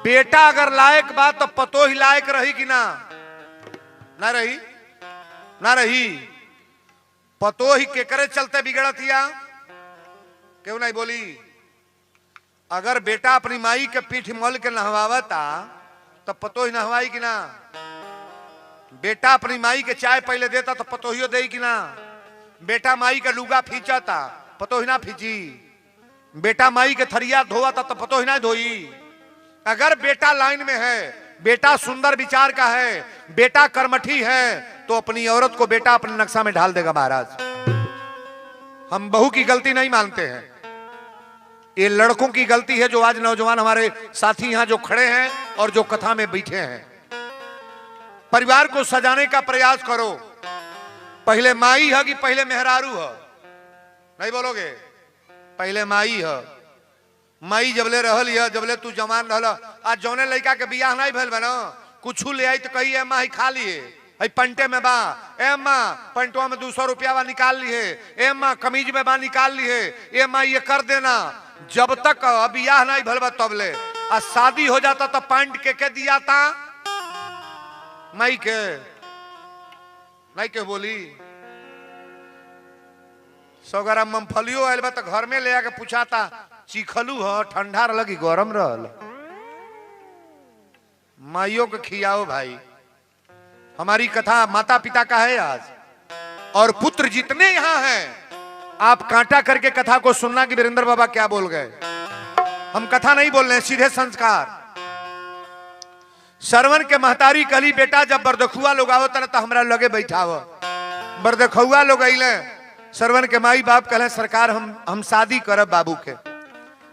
बेटा अगर लायक बा तो पतो ही लायक रही कि ना रही ना रही। पतो ही केकरे चलते बिगड़त या क्यों नहीं बोली। अगर बेटा अपनी माई के पीठ मल के नहवावता तो पतो ही नहवाई कि ना। बेटा अपनी माई के चाय पहले देता तो पतो ही दे कि ना। बेटा माई के लुगा फींचाता पतो ही ना फींची। बेटा माई के थरिया धोवाता तो पतो ही ना धोई। अगर बेटा लाइन में है, बेटा सुंदर विचार का है, बेटा कर्मठी है, तो अपनी औरत को बेटा अपने नक्शा में ढाल देगा महाराज। हम बहू की गलती नहीं मानते हैं, ये लड़कों की गलती है जो आज नौजवान हमारे साथी यहां जो खड़े हैं और जो कथा में बैठे हैं। परिवार को सजाने का प्रयास करो। पहले माई है कि पहले मेहरारू है? नहीं बोलोगे? पहले माई है। माई जबले रहल है, जबले तू जवान रहल। आज जौने लड़का के बियाह नहीं भेल बना कुछ ले आई तो कही ए माँ खा लिए है पंटे में बा, ए माँ पंटवा में 200 रुपया बा निकाल लिए, ए माँ कमीज में बा निकाल लिए, ए माँ ये कर देना। जब तक बियाह नहीं भेल बा तबले। आज शादी हो जाता तो पैंट के दिया था माई के नहीं के बोली। 100 ग्राम मूंगफलियो आयल बा तो घर में ले आके पूछाता चीखलू ह ठंडा लगी गरम रहल। माइयों को खियाओ भाई। हमारी कथा माता पिता का है आज, और पुत्र जितने यहां हैं आप कांटा करके कथा को सुनना कि वीरेंद्र बाबा क्या बोल गए। हम कथा नहीं बोल रहे हैं, सीधे संस्कार। सरवन के महतारी कहली बेटा जब बरदखुआ लोग आवत न तो हमरा लगे बैठाव। बरदखुआ लोग अइले, सरवन के माई बाप कहले सरकार हम शादी करब बाबू के,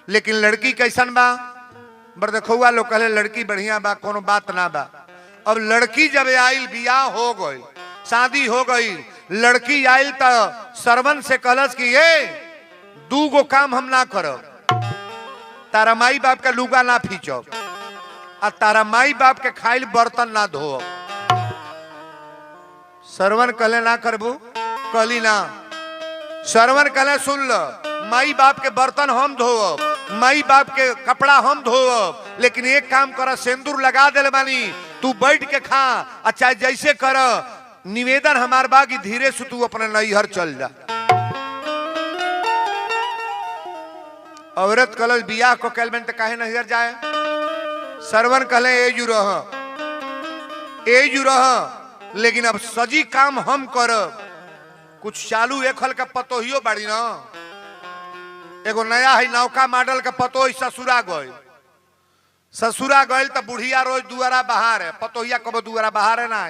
लेकिन लड़की कैसन बा? बरदखुआ लोग कहले लड़की बढ़िया बा, कोनो बात ना बा। अब लड़की जब आइल, बियाह हो गई, शादी हो गई, लड़की आइल तो सरवन से कहलस कि ये 2 गो काम हम ना करब। तारा माई बाप के लुगा ना फींचब और तारा माई बाप के खाइल बर्तन ना धोब। सरवन कहले ना करबू? कहली ना। सरवन कहले सुन लो, माई बाप के बर्तन हम धोब, माई बाप के कपड़ा हम धोब, लेकिन एक काम कर, सिंदूर लगा दे बानी, तू बैठ के खा। अच्छा जैसे कर, निवेदन हमार बा कि धीरे से तू अपने नैहर चल जा। औरत कहल बियाह को कैलबेन तो काहे नैहर जाए? सरवन कहले एजू रह, लेकिन अब सजी काम हम करब। कुछ चालू एक हल का पतोहियो बाड़ी ना। एगो नया है नौका मॉडल का पतो ससुरा गए, ससुरा गए तो बुढ़िया रोज दुआरा बाहर है, पतोहिया कबो दुआरा बाहर है ना,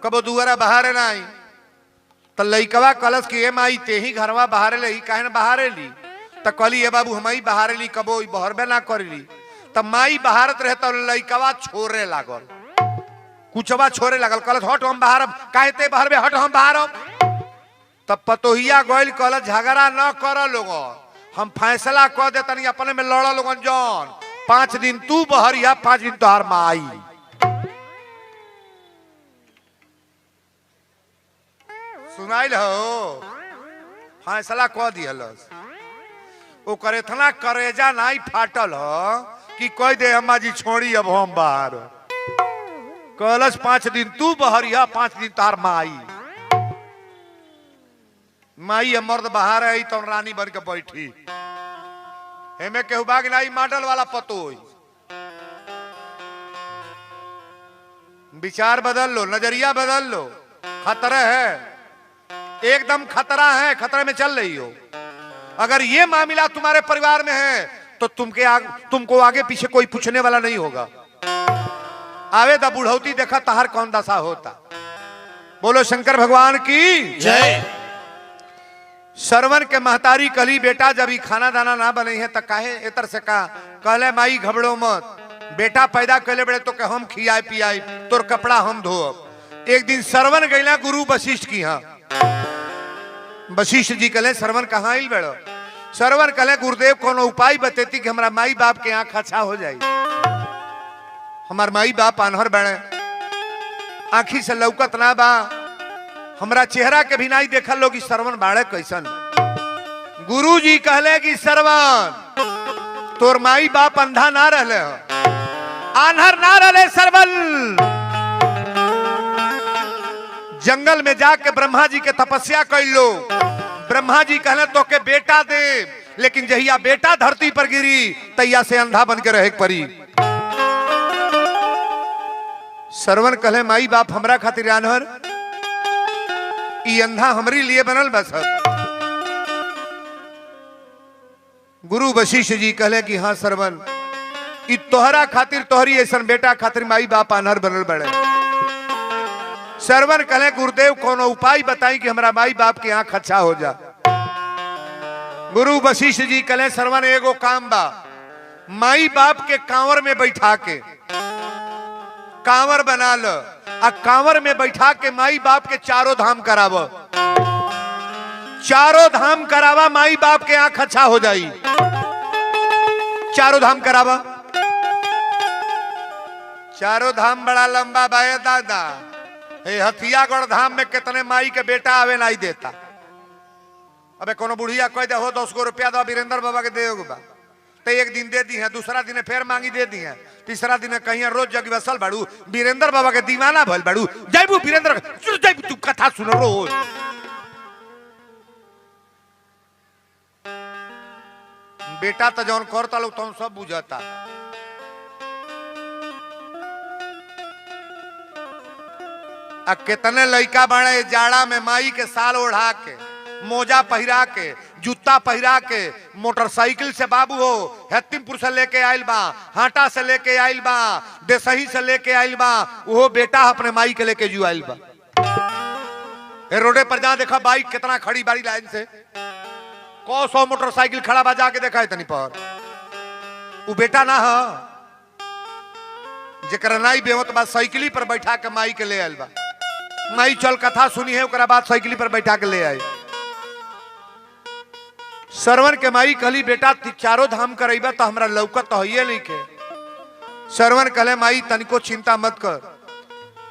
कबो दुआरा बाहर है ना। तो लइकवा कलश की ए माई ते ही घरवा बाहर ले, काहे ना बाहर ली? तो कहली ए बाबू हम ही बाहर ली, कबो बहरबे ना करी। तब माई बाहरत रहे तो लइकवा छोड़े लागल, कुचवा छोड़े लागल। कलश हट हम बाहर, काहे ते बहरबे, हट हम बाहर। तब पतोहिया गइल कहल झगड़ा न कर लोगन, हम फैसला कर दे तनी अपने में लड़ लोगन जौन 5 दिन तू बहरिया 5 दिन तोहार माई। सुनाइल हो? फैसला कर दिहलस। ओकर इतना करेजा नहीं फाटल हो कि कह दे अम्मा जी छोड़ी अब हम बाहर। कहलस 5 दिन तू बहरिया 5 दिन तोहार माई। माई मर्द बाहर आई तो रानी बन के बैठी। हेमे केहू बाग नहीं मॉडल वाला पतो। विचार बदल लो, नजरिया बदल लो। खतरा है, एकदम खतरा है, खतरे में चल रही हो। अगर ये मामला तुम्हारे परिवार में है तो तुमको आगे पीछे कोई पूछने वाला नहीं होगा। आवे दा बुढ़ौती देखा तहार कौन दशा होता। बोलो शंकर भगवान की जय। सरवन के महतारी कली बेटा जब ही खाना दाना ना बने है तो काहे एतर से का? कहले माई घबड़ो मत, बेटा पैदा कैले बड़े तो के हम खियाए पियाई, तोर कपड़ा हम धोब। एक दिन सरवन गैला गुरु वशिष्ठ की यहाँ। वशिष्ठ जी कहले सरवन कहाँ आइल बेड़ो? सरवन कहले गुरुदेव कोनो उपाय बतेती कि हमारा माई बाप के आंख अच्छा हो जाए। हमार माई बाप अनहर बड़े, आंखी से लौकत ना बा, हमरा चेहरा के भी नहीं देखल लोग सरवन बाड़े कैसन। गुरु जी कहले कि सरवन तोर माई बाप अंधा ना रहले, आन्हर ना रहले सरवल। जंगल में जाके ब्रह्मा जी के तपस्या कर लो। ब्रह्मा जी कहले तो के बेटा दे, लेकिन जहिया बेटा धरती पर गिरी तैया से अंधा बन के रहे परी। सरवन कहले माई बाप हमरा खातिर आन्हर, ई अंधा हमरी लिए बनल बस। गुरु वशिष्ठ जी कहले कि हाँ सरवन, ई तोहरा खातिर तोहरी ऐसा बेटा खातिर माई बाप आन्हर बनल बड़े। सरवन कहले गुरुदेव कोनो उपाय बताई कि हमारा माई बाप की आंख अच्छा हो जा। गुरु वशिष्ठ जी कहले सरवन एगो काम बा, माई बाप के कांवर में बैठा के कांवर बना लो, आ कांवर में बैठा के माई बाप के चारों धाम करावो। चारों धाम करावा, माई बाप के आंख अच्छा हो जाई। चारों धाम करावा। चारों धाम बड़ा लंबा बाए दादा। हथियागढ़ धाम में कितने माई के बेटा आवे नहीं देता। अबे कोनो बुढ़िया कह दे हो 10 रुपया दो वीरेंद्र बाबा के दे बा, तो एक दिन दे दी है, दूसरा दिन फिर मांगी दे दी है, तीसरा दिन कहीं रोज जग बसल बाड़ू वीरेंद्र बाबा के दीवाना भल बाड़ू। जाइबू वीरेंद्र जाइबू, तू कथा सुन रोज। बेटा तो जौन करता लोग तो सब बुझाता। आ कितने लड़का बड़े जाड़ा में माई के साल ओढ़ा के, मोजा पहिरा के, जूता पहिरा के, मोटरसाइकिल से बाबू हो हत्तीमपुर से लेके आइल बा, हाटा से लेके आइल बा, देसही से लेके आइल बा, वो बेटा अपने माई के लेके जू आइल बा। रोडे पर जा देखा बाइक कितना खड़ी बारी लाइन से, 100 मोटरसाइकिल खड़ा बा, जाके देखा इतनी पर। वो बेटा ना है जरा नाई बेवत बा साइकिली पर बैठा के माई के ले आइल बा। माई चल कथा सुनी है, ओकरा बाद साइकिली पर बैठा के ले आई। सरवन के माई कहली बेटा चारों धाम करेबा तो हमरा लौकत तो है नहीं के। सरवन कहले माई तनिको चिंता मत कर,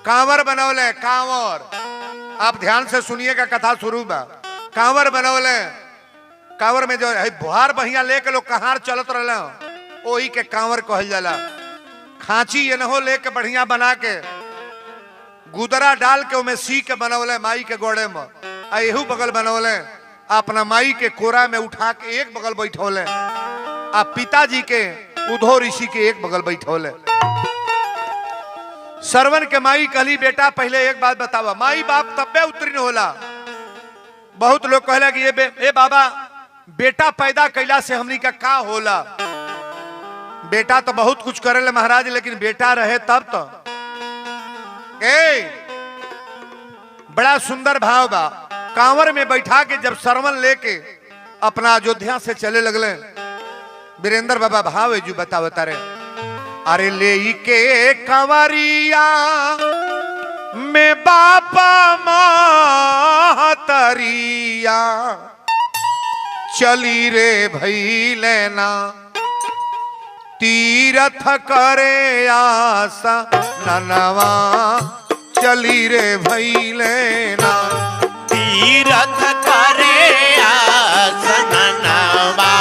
कांवर बनौले कांवर। आप ध्यान से सुनिएगा, कथा शुरू बा। कांवर बनौले, कांवर में जो है बुहार बहिया लेके लोग कहार चलत रहले, वही के कांवर कहल जाला। खांची ये न हो लेके बढ़िया बना के गुदरा डाल के उमें सी के बनौले माई के गोड़े में, आ एहू बगल बनौले अपना माई के कोरा में उठा के एक बगल बैठौले, आ पिताजी के उधो ऋषि के एक बगल बैठौले। सरवन के माई कहली बेटा पहले एक बात बतावा, माई बाप तब्बे उत्तीर्ण होला। बहुत लोग कहला कि ये बाबा बेटा पैदा कैला से हमनी का होला। बेटा तो बहुत कुछ करे महाराज, लेकिन बेटा रहे तब तो। बड़ा सुंदर भाव बा। कांवर में बैठा के जब सरवन लेके अपना अयोध्या से चले लगले, वीरेंद्र बाबा भाव है जो बता रहे, अरे ले के कंवरिया में बापा महतरिया चली रे भई लेना तीरथ करे आसा ननवा चली रे भई लेना तीरथ करे आसा ननवा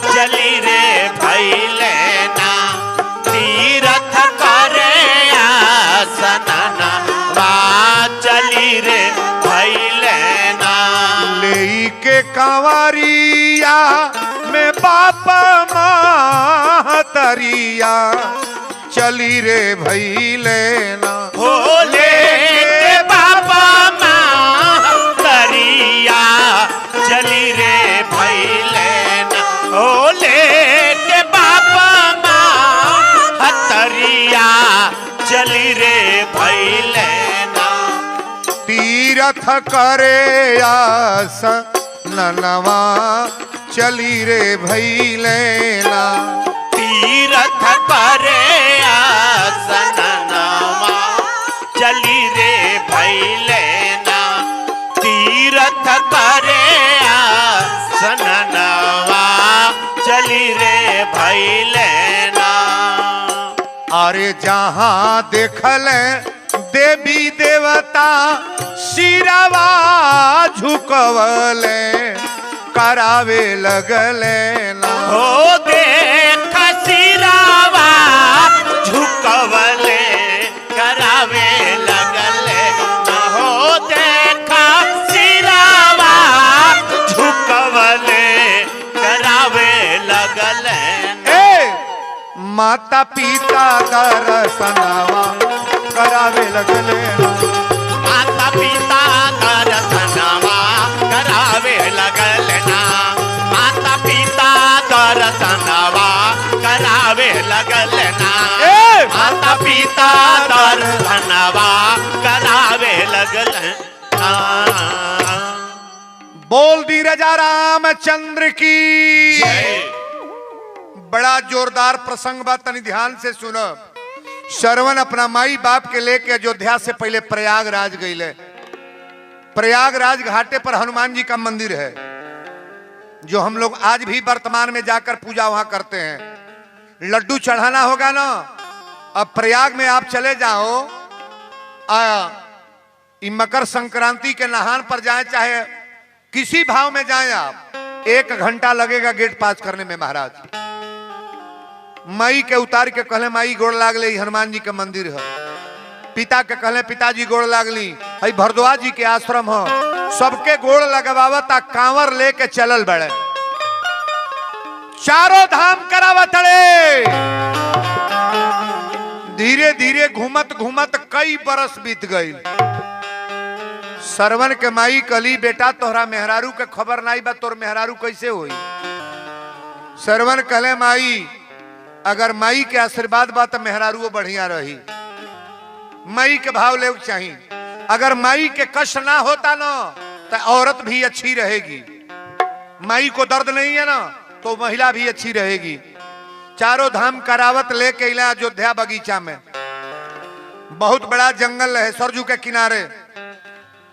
चली रे भई लेना तीरथ करे आसा ननवा चली रे भई लेना। ले के कंवरिया में बापा महतरिया चली रे भई लेना। भोले के बाबा महतरिया चली रे भई लेना। भोले के बाबा महतरिया चली रे भई लेना। तीरथ करे आस ननवा चली रे भई लेना। तीरथ करे आस ननवा चली रे भई लेना। तीरथ करे आस ननवा चली रे भई लेना। अरे जहां देखल देवी देवता सिरवा झुकवले करावे लगले ना। हो देख माता पिता दर्शनवा करावे लगले ना। माता पिता दर्शनवा करावे लगल ना। माता पिता दर्शनवा करावे लगल ना। माता पिता दर्शनवा करावे लगल ना। बोल दी राजा रामचंद्र की। बड़ा जोरदार प्रसंग बा, तनी ध्यान से सुनो। श्रवण अपना माई बाप के लेके अयोध्या से पहले प्रयागराज गईले। प्रयागराज घाटे पर हनुमान जी का मंदिर है, जो हम लोग आज भी वर्तमान में जाकर पूजा वहां करते हैं। लड्डू चढ़ाना होगा ना, अब प्रयाग में आप चले जाओ, मकर संक्रांति के नहान पर जाए, चाहे किसी भाव में जाएं आप, 1 घंटा लगेगा गेट पास करने में। महाराज माई के उतार के कहले माई गोड़ लागले, हनुमान जी के मंदिर है। पिता के कहले पिताजी गोड़ लागली, हई भरद्वाज जी के आश्रम हो। सबके गोड़ लगवावता, कांवर लेके चलल बड़े, चारों धाम करावत रे। धीरे धीरे घूमत घूमत कई बरस बीत गई। श्रवण के माई कली, बेटा तोहरा मेहरारू के खबर नहीं बा, तोर मेहरारू कैसे हुई? श्रवण कहले माई अगर माई के आशीर्वाद बा तो मेहरारू बढ़िया रही। माई के भाव ले चाहिए। अगर माई के कष्ट ना होता ना तो औरत भी अच्छी रहेगी। माई को दर्द नहीं है ना तो महिला भी अच्छी रहेगी। चारों धाम करावत लेके इला अयोध्या बगीचा में। बहुत बड़ा जंगल है सरजू के किनारे।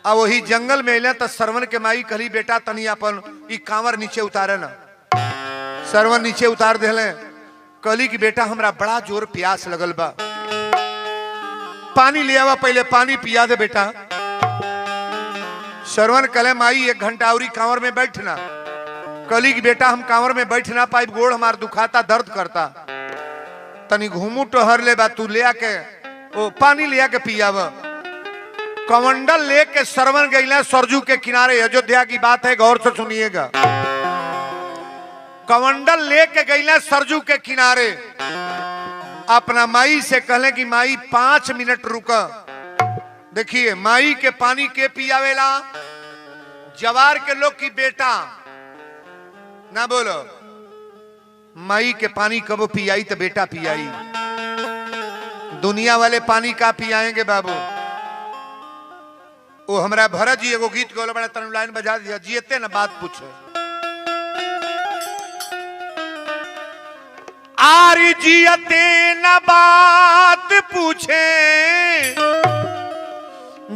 अब वही जंगल में इला तो श्रवण के माई कहली बेटा तनी अपन ई कांवर नीचे उतारे ना। श्रवण नीचे उतार देले। कहली कि बेटा हमरा बड़ा जोर प्यास लगल बा, पानी ले आवा, पहले पानी पिया दे बेटा। श्रवण कहले माई 1 घंटा और कांवर में बैठना। कहली कि बेटा हम कांवर में बैठ ना पाई, गोड़ हमार दुखाता, दर्द करता, तनी घूमू टहर ले बा, तू ले आके वो पानी ले आके पियाव। कमंडल लेके श्रवण गईला सरजू के किनारे। अयोध्या की बात है, गौर से सुनिएगा। कमंडल लेके गईला सरजू के किनारे। अपना माई से कहले कि माई 5 मिनट रुका। देखिए माई के पानी के पियावेला, जवार के लोग की बेटा ना बोलो। माई के पानी कब पियाई तो बेटा पियाई। दुनिया वाले पानी का पियाएंगे बाबू। वो हमरा भरत जी एगो गीत गौल बड़ा, तनु लाइन बजा दिया, जियते ना बात पूछे। आरी जियते न बात पूछे,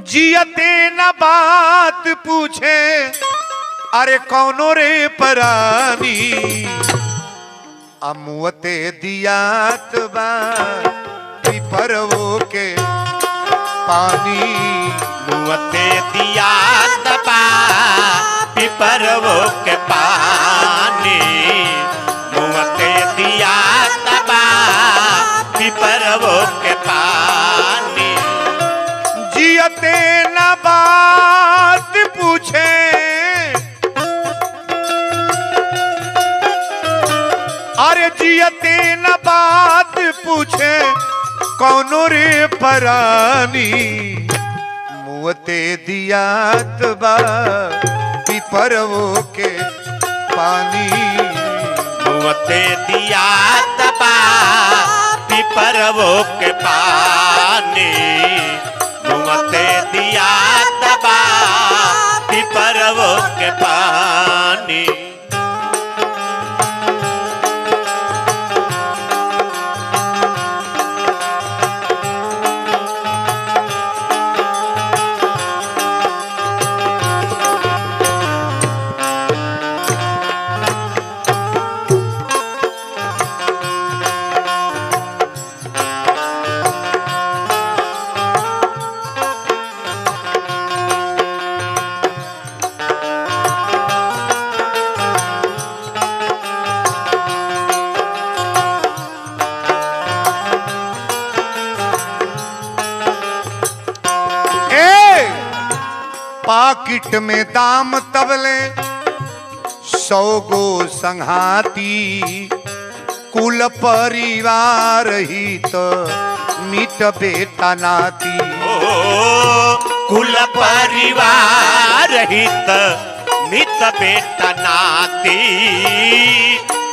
जियते न बात पूछे, अरे कौनो रे परानी, अमुअते दियात बा पिपरवो के पानी। मुअते दियात बा पिपरवो के पानी। मुअते दियात बा पिपरवो के पानी। जियते न बात पूछे, अरे जियते न बात पूछे, कौनो रे परानी, मुअते दियात बा पिपरवो के पानी। मुअते दियात बा पिपरवो के पानी। मुअते दियात बा पिपरवो के पानी। पाकिट में दाम तबले 100 गो संघाती। कुल परिवार हित मित बेटा नाती। कुल परिवार हित मित बेटा नाती।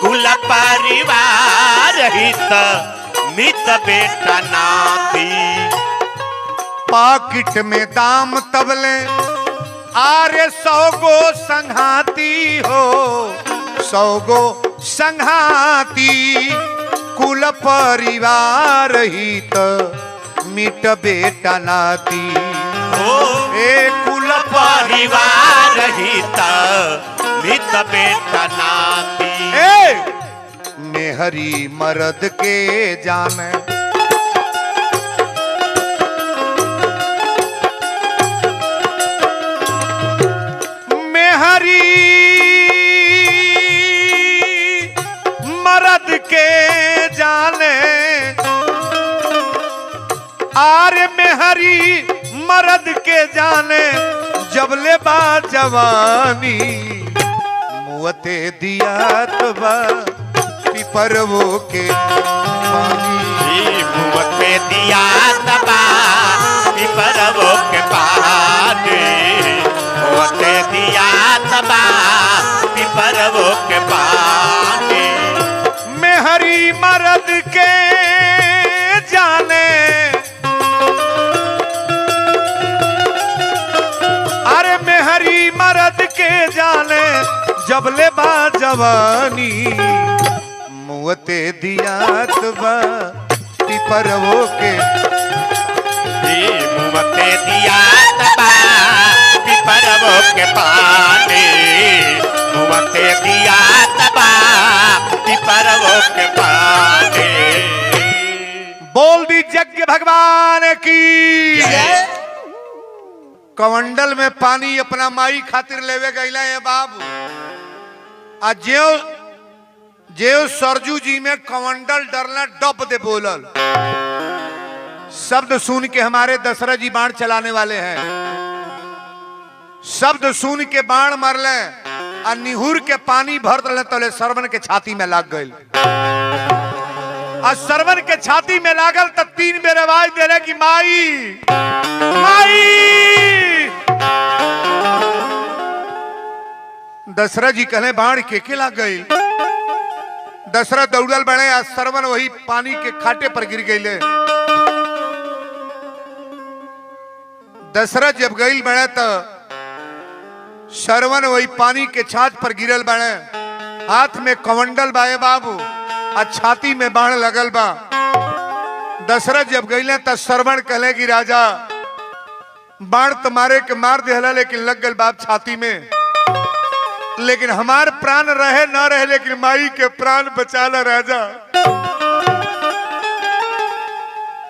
कुल परिवार हित मित बेटा नाती। पाकिट में दाम तबले आरे 100 गो संघाती हो, 100 गो संघाती। कुल परिवार हित मिट बेटा नाती। ए कुल परिवार हित मित बेटा नाती। मेहरी मर्द के जाने मेहरी मर्द के जाने। आरे मेहरी मर्द के जाने जबले बा जवानी। मुअते दिया तो बा पिपरवो के पानी। मुअते दिया तबा पिपरवो के पानी। मुअते दिया तबा पिपरवो के पानी। मेहरी मर्द के जाने अरे मेहरी मर्द के जाने जबले बा जवानी। मुअते दिया तबा पिपरवो के। मुअते दिया तबा पिपरवो के पानी। मुअते दिया तबा पिपरवो के पानी। बोल दी यज्ञ भगवान की। कमंडल में पानी अपना माई खातिर लेवे गईला है बाबू। आ जेव सरजू जी में कमंडल डरना डब दे बोलल। शब्द सुन के हमारे दशरथ जी बाण चलाने वाले हैं। शब्द सुन के बाण मरले और निहुर के पानी भर दले तले सरवन के छाती में लाग गई। और सरवन के छाती में लागल तो 3 बेर आवाज दे रहे कि माई माई। दशरथ जी कहले बाण के लाग गई। दशरथ दौड़ल बढ़े आज सरवन वही पानी के खाटे पर गिर गई। दशरथ जब गईल बढ़े तो सरवन वही पानी के छाछ पर गिरल बढ़े। हाथ में कमंडल बाए बाबू और छाती में बाण लगल बा। दशरथ जब गईले तो सरवन कहले कि राजा बाण तुम्हारे के मार देहला लेकिन लग गल बाप छाती में। लेकिन हमार प्राण रहे ना रहे लेकिन माई के प्राण बचाला राजा।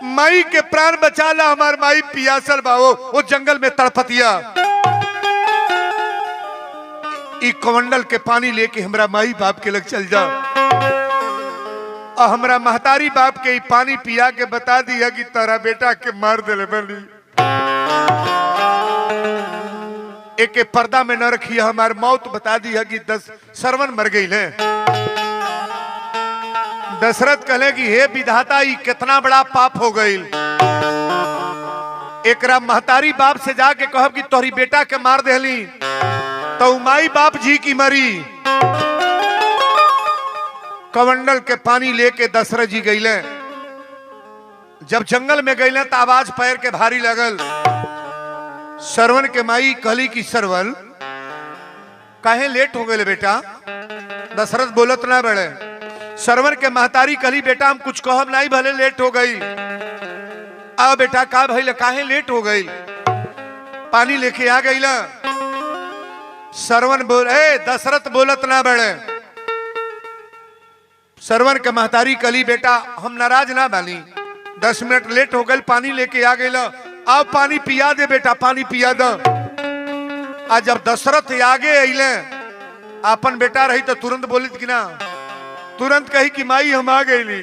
माई के प्राण बचाला। हमार माई पियासल बाओ वो जंगल में तड़पतिया। ई कमंडल के पानी लेके हमरा माई बाप के लग चल जा। और हमरा महतारी बाप के ई पानी पिया के बता दिया कि तारा बेटा के मार देले बनी। एक पर्दा में न रखिए। हमार मौत बता दी है कि 10 सरवन मर गई है। दशरथ कहले कि हे विधाता ई कितना बड़ा पाप हो गई। एकरा महतारी बाप से जाके कहब कि तोहरी बेटा के मार देली तो माई बाप जी की मरी। कमंडल के पानी लेके दशरथ जी गईले। जब जंगल में गईले तो आवाज पैर के भारी लगल। सरवन के माई कहली कि सरवन काहे लेट हो गए बेटा। दशरथ बोलत ना बड़े। सरवन के महतारी कहली बेटा हम कुछ कहब नहीं भले लेट हो गई। आ बेटा का भइल काहे लेट हो गई। पानी लेके आ गई। सरवन बोल दशरथ बोलत ना बड़े। सरवन के महतारी कहली बेटा हम नाराज ना बानी। 10 मिनट लेट हो गई पानी लेके आ गई। अब पानी पिया दे बेटा पानी पिया दे। आज जब दशरथ आगे अइले अपन बेटा रही तो तुरंत बोलित कि ना तुरंत कही कि माई हम आ गईली।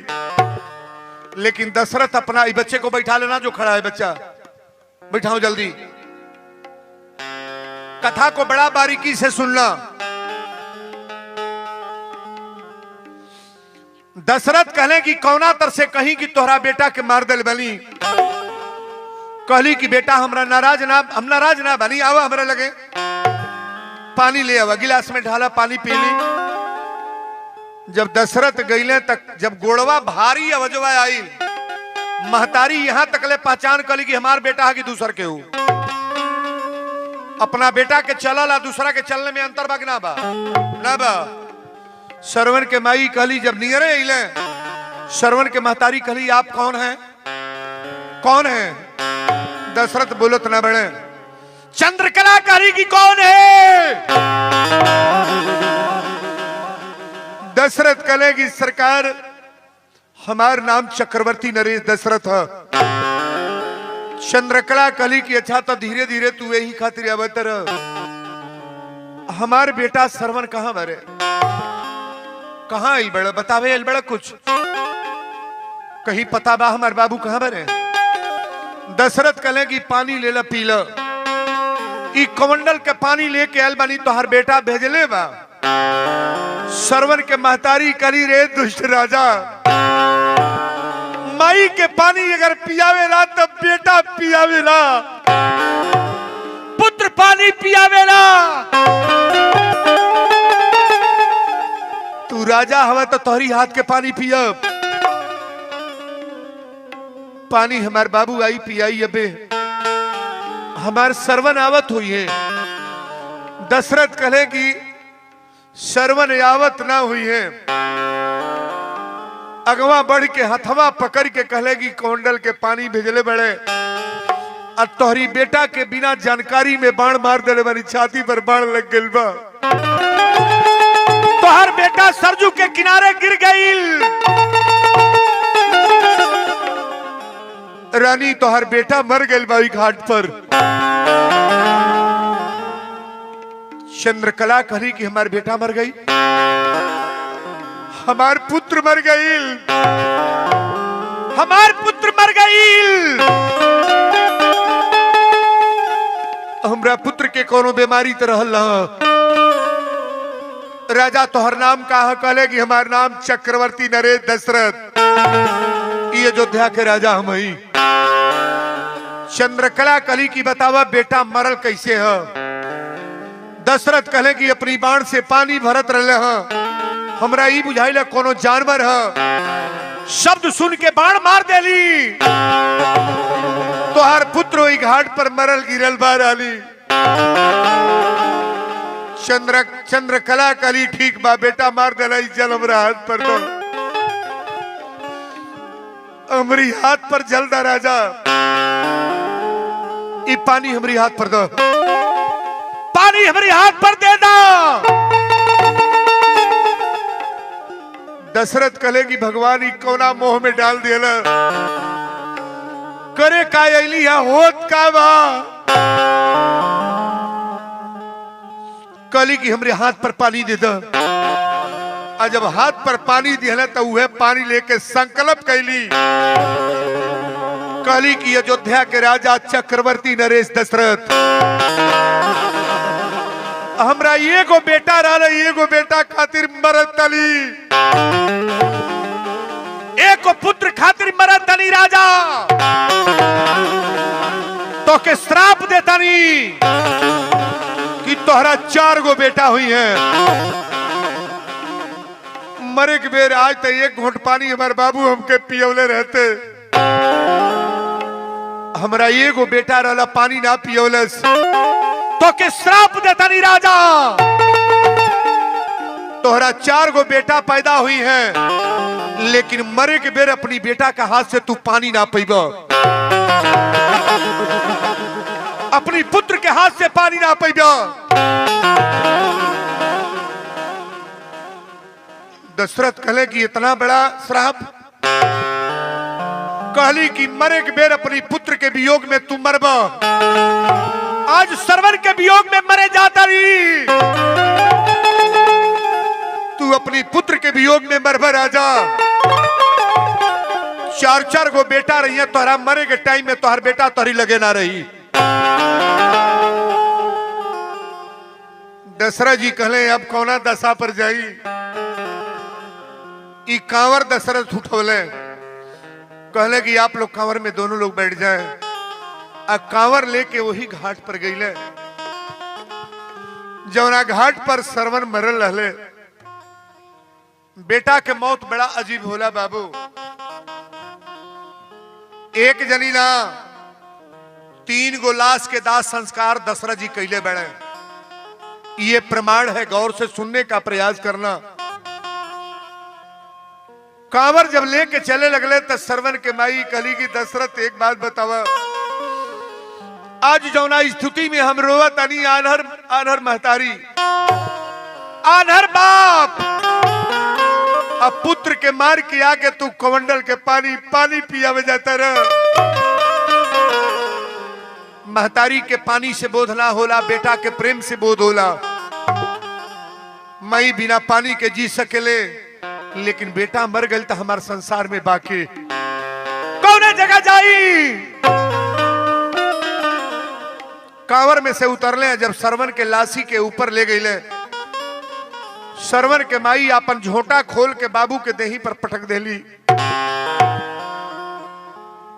लेकिन दशरथ अपना इस बच्चे को बैठा लेना जो खड़ा है बच्चा बैठाओ जल्दी। कथा को बड़ा बारीकी से सुनना। दशरथ कहले कि कौना तर से कहीं कि तोहरा बेटा के मार दिल बनी। कहली कि बेटा हम नाराज ना बनी, आवा हमरा लगे पानी ले आवा। गिलास में ढाला, पानी पी ली। जब दशरथ गईले तक जब गोड़वा भारी अवजवा आई, महतारी यहां तक ले पहचान कली कि हमार बेटा है कि दूसर के हूं। अपना बेटा के चलल दूसरा के चलने में अंतर बा ना बा ना बा। श्रवण के माई कहली जब नियरे अइले, श्रवण के महतारी कहली आप कौन हैं, कौन हैं? दशरथ बोलत ना बड़े। चंद्रकला कहली कि कौन है? दशरथ कहले कि सरकार हमार नाम चक्रवर्ती नरेश दशरथ है। चंद्रकला कहली कि अच्छा तो धीरे धीरे तू यही खातिर आवत रह। हमार बेटा श्रवण कहां बरे, कहां आइल बड़ा, बतावे आइल बड़ा कुछ कहीं पता बा हमार बाबू कहां बरे? दशरथ कहले कि पानी ले ला पी ला। ई कमंडल के पानी लेके आयल बानी तो हर बेटा भेजले बा। श्रवण के महतारी कली रे दुष्ट राजा, माई के पानी अगर पियावेला तब बेटा पियावेला, पुत्र पानी पियावेला। तू राजा हवा तो तोहरी हाथ के पानी पियब। पानी हमार बाबू आई पियाई अबे हमार श्रवण आवत हुई है। दशरथ कहे कि श्रवण आवत ना हुई है। अगवा बढ़ के हथवा पकड़ के कहले कि कौंडल के पानी भेजले बड़े और तोहरी बेटा के बिना जानकारी में बाण मार देले बानी, छाती पर बाण लग गइल बा। तोहर बेटा सरजू के किनारे गिर गइल। रानी तोहर बेटा मर गइल बा घाट पर। चंद्रकला कहली कि हमार बेटा मर गई, हमार पुत्र मर गईल, हमार पुत्र मर गईल। हमरा पुत्र के कोनो बीमारी तो रहल न। राजा तोहर नाम का है? कहले कि हमार नाम चक्रवर्ती नरेश दशरथ, ये अयोध्या के राजा हम ही। चंद्रकला कहली कि बतावा बेटा मरल कैसे है? दशरथ कहले कि अपनी बाण से पानी भरत रहे हैं, हमरा ई बुझाइल कोनो जानवर है। शब्द सुन के बाण मार देली, तोहार पुत्र ओई घाट पर मरल गिरल बा रानी। चंद्रकला कहली ठीक बा बेटा मार देला, जल हमरा हाथ पर दो। हमरी हाथ पर जल दा राजा, ई पानी हमरी हाथ पर दो, पानी हमारे हाथ पर दे दो। दशरथ कहे कि भगवान ही कोना मोह में डाल दिया, करे का अली है होत का बा। कली कि हमरे हाथ पर पानी दे दो। और जब हाथ पर पानी दिया तो वह पानी लेके संकल्प कैली, कहली कि अयोध्या के राजा चक्रवर्ती नरेश दशरथ, हमरा एगो बेटा रहा, एगो बेटा खातिर मरत तली, एको पुत्र खातिर मरत तली राजा। तो के श्राप देतानी कि तोहरा 4 गो बेटा हुई है। मरे के बेर आज तो 1 घोट पानी हमारे बाबू हमके पियवले रहते, हमरा एगो बेटा रहा पानी ना पियवलस, तो के श्राप देता नहीं राजा। तोहरा 4 गो बेटा पैदा हुई है, लेकिन मरे के बेर अपनी बेटा का हाथ से तू पानी ना पीबा, अपनी पुत्र के हाथ से पानी ना पीबा। दशरथ कहले कि इतना बड़ा श्राप? कहली कि मरे के बेर अपनी पुत्र के वियोग में तू मरबा। आज श्रवण के वियोग में मरे जाता रही, तू अपनी पुत्र के वियोग में मरबा राजा। 4 गो बेटा रही है, तोहरा मरे के टाइम में तोहर बेटा तोहरी लगे ना रही। दशरथ जी कहले अब कौना दशा पर जाई? ई कांवर दशरथ उठौले, कहले कि आप लोग कांवर में दोनों लोग बैठ जाए। आ कांवर लेके वही घाट पर गईले जौना घाट पर सरवन मरल रहले। बेटा के मौत बड़ा अजीब होला बाबू। एक जनी ना 3 गो लाश के दाह संस्कार दशरथ जी कैले बड़े। ये प्रमाण है, गौर से सुनने का प्रयास करना। कांवर जब लेके चले लगले तो सरवन के माई कहली कि दशरथ एक बात बतावा, आज जौना स्थिति में हम रोवत आनी, आनहर आनहर महतारी, आनहर बाप, अब पुत्र के मार के आके तू कमंडल के पानी पानी पियावे जाता रह। महतारी के पानी से बोध ना होला, बेटा के प्रेम से बोध होला। मई बिना पानी के जी सकेले, लेकिन बेटा मर गल तो हमारे संसार में बाकी कौन जगह जाई। कांवर में से उतरले, जब सरवन के लाशी के ऊपर ले गईले, सरवन के माई अपन झोटा खोल के बाबू के देही पर पटक देली।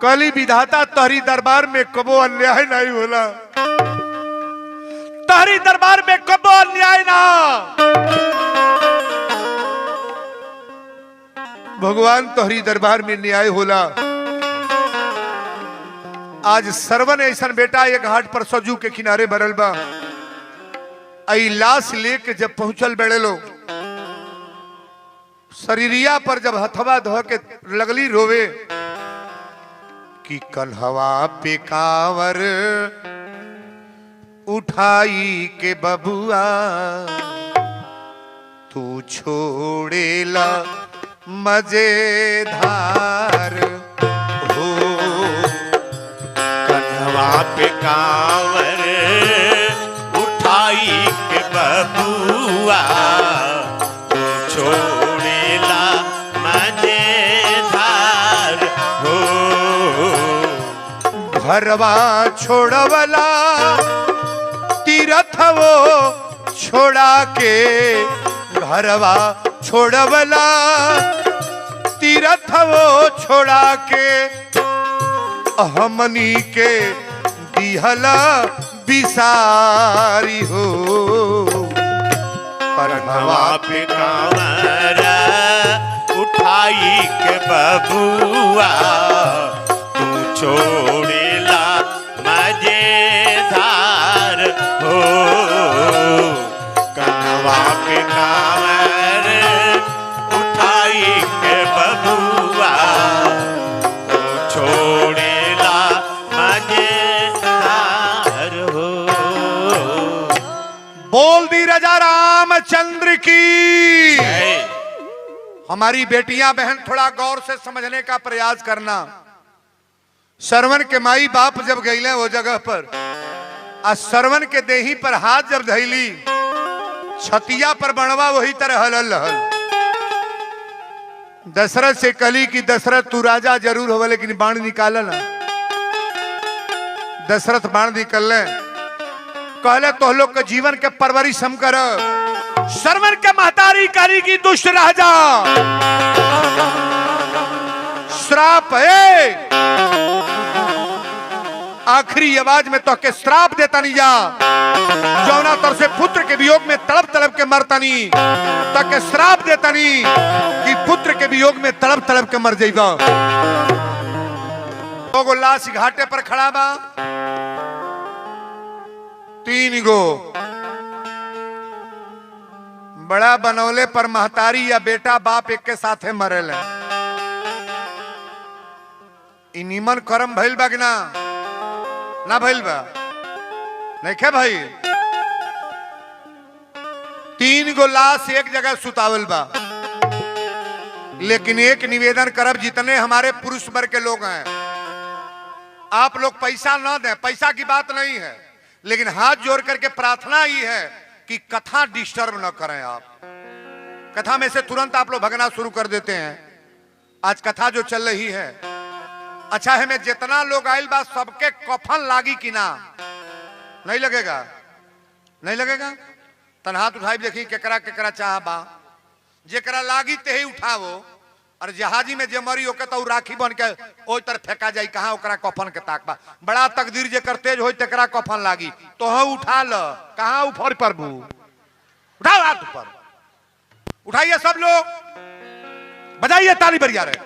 कली विधाता तहरी दरबार में कबो अन्याय नहीं होला, तहरी दरबार में कबो अन्याय ना। भगवान तोहरी दरबार में न्याय होला। आज सरवन ऐसा बेटा एक घाट पर सजू के किनारे मरल बा। आई लाश लेके जब पहुंचल बड़े लोग, शरीरिया पर जब हथवा धो के लगली रोवे कि कन्हवा पे कांवर उठाई के बबुआ, तू छोड़ेला मजेदार हो। कन्हवा पे कांवर उठाई के बबुआ, तू छोड़ेला मजेदार हो। घरवा छोड़वला तीरथ वो छोड़ा के, घरवा छोड़वला तीरथ वो छोड़ा के, हमनी के दिहला बिसारी हो। कन्हवा पे कांवर उठाई के बबुआ, तू छोड़ेला मजेदार हो। कन्हवा पे कांवर उठाई के बबुआ, तू छोड़ेला मजेदार हो। बोल दी राजा रामचंद्र की। हमारी बेटियां बहन थोड़ा गौर से समझने का प्रयास करना। सरवन के माई बाप जब गईले वो जगह पर, आ सरवन के देही पर हाथ जब धैली, छतिया पर बनवा वही तरह हलल हल। दशरथ से कहली कि दशरथ तू राजा जरूर हो, लेकिन बाण निकाल ना। दशरथ बाण निकल, कहले तो लोग के जीवन के परवरिश हम कर। सरवन के महतारी करी की दुष्ट राजा, श्राप है। आखिरी आवाज में तो के श्राप देता नहीं जा, जौना तर से पुत्र के वियोग में तड़प तड़प के मरता नहीं, तक के श्राप देता नहीं कि पुत्र के वियोग में तड़प तड़प के मर जाएगा। दो गो लाश घाटे पर खड़ा बा, 3 गो बड़ा बनौले पर महतारी या बेटा बाप एक के साथे मरेले। इ निमन करम भइल बा कि ना भइल बा? नहीं खे भाई, 3 गो लाश एक जगह सुतावल बा। लेकिन एक निवेदन करब, जितने हमारे पुरुष वर्ग के लोग हैं, आप लोग पैसा ना दें, पैसा की बात नहीं है, लेकिन हाथ जोड़ करके प्रार्थना ही है कि कथा डिस्टर्ब न करें। आप कथा में से तुरंत आप लोग भगना शुरू कर देते हैं। आज कथा जो चल रही है, अच्छा है, मैं जितना लोग आयल बा सबके कफन लागी कि ना? नहीं लगेगा? नहीं लगेगा? तन हाथ उठाई देखी केकरा केकरा चाह बा। जेकरा लागी ते ही उठावो। और जहाजी में जे मरी ओके तो राखी बन के ओई तरह फेंका जाई कहां ओकरा कफन के ताक बा बड़ा तकदीर जे कर तेज होई तेकरा कफन लागी तो ह उठा ल कहां ऊपर प्रभु उठाओ हाथ ऊपर उठाइए सब लोग बजाइए ताली बरिया रे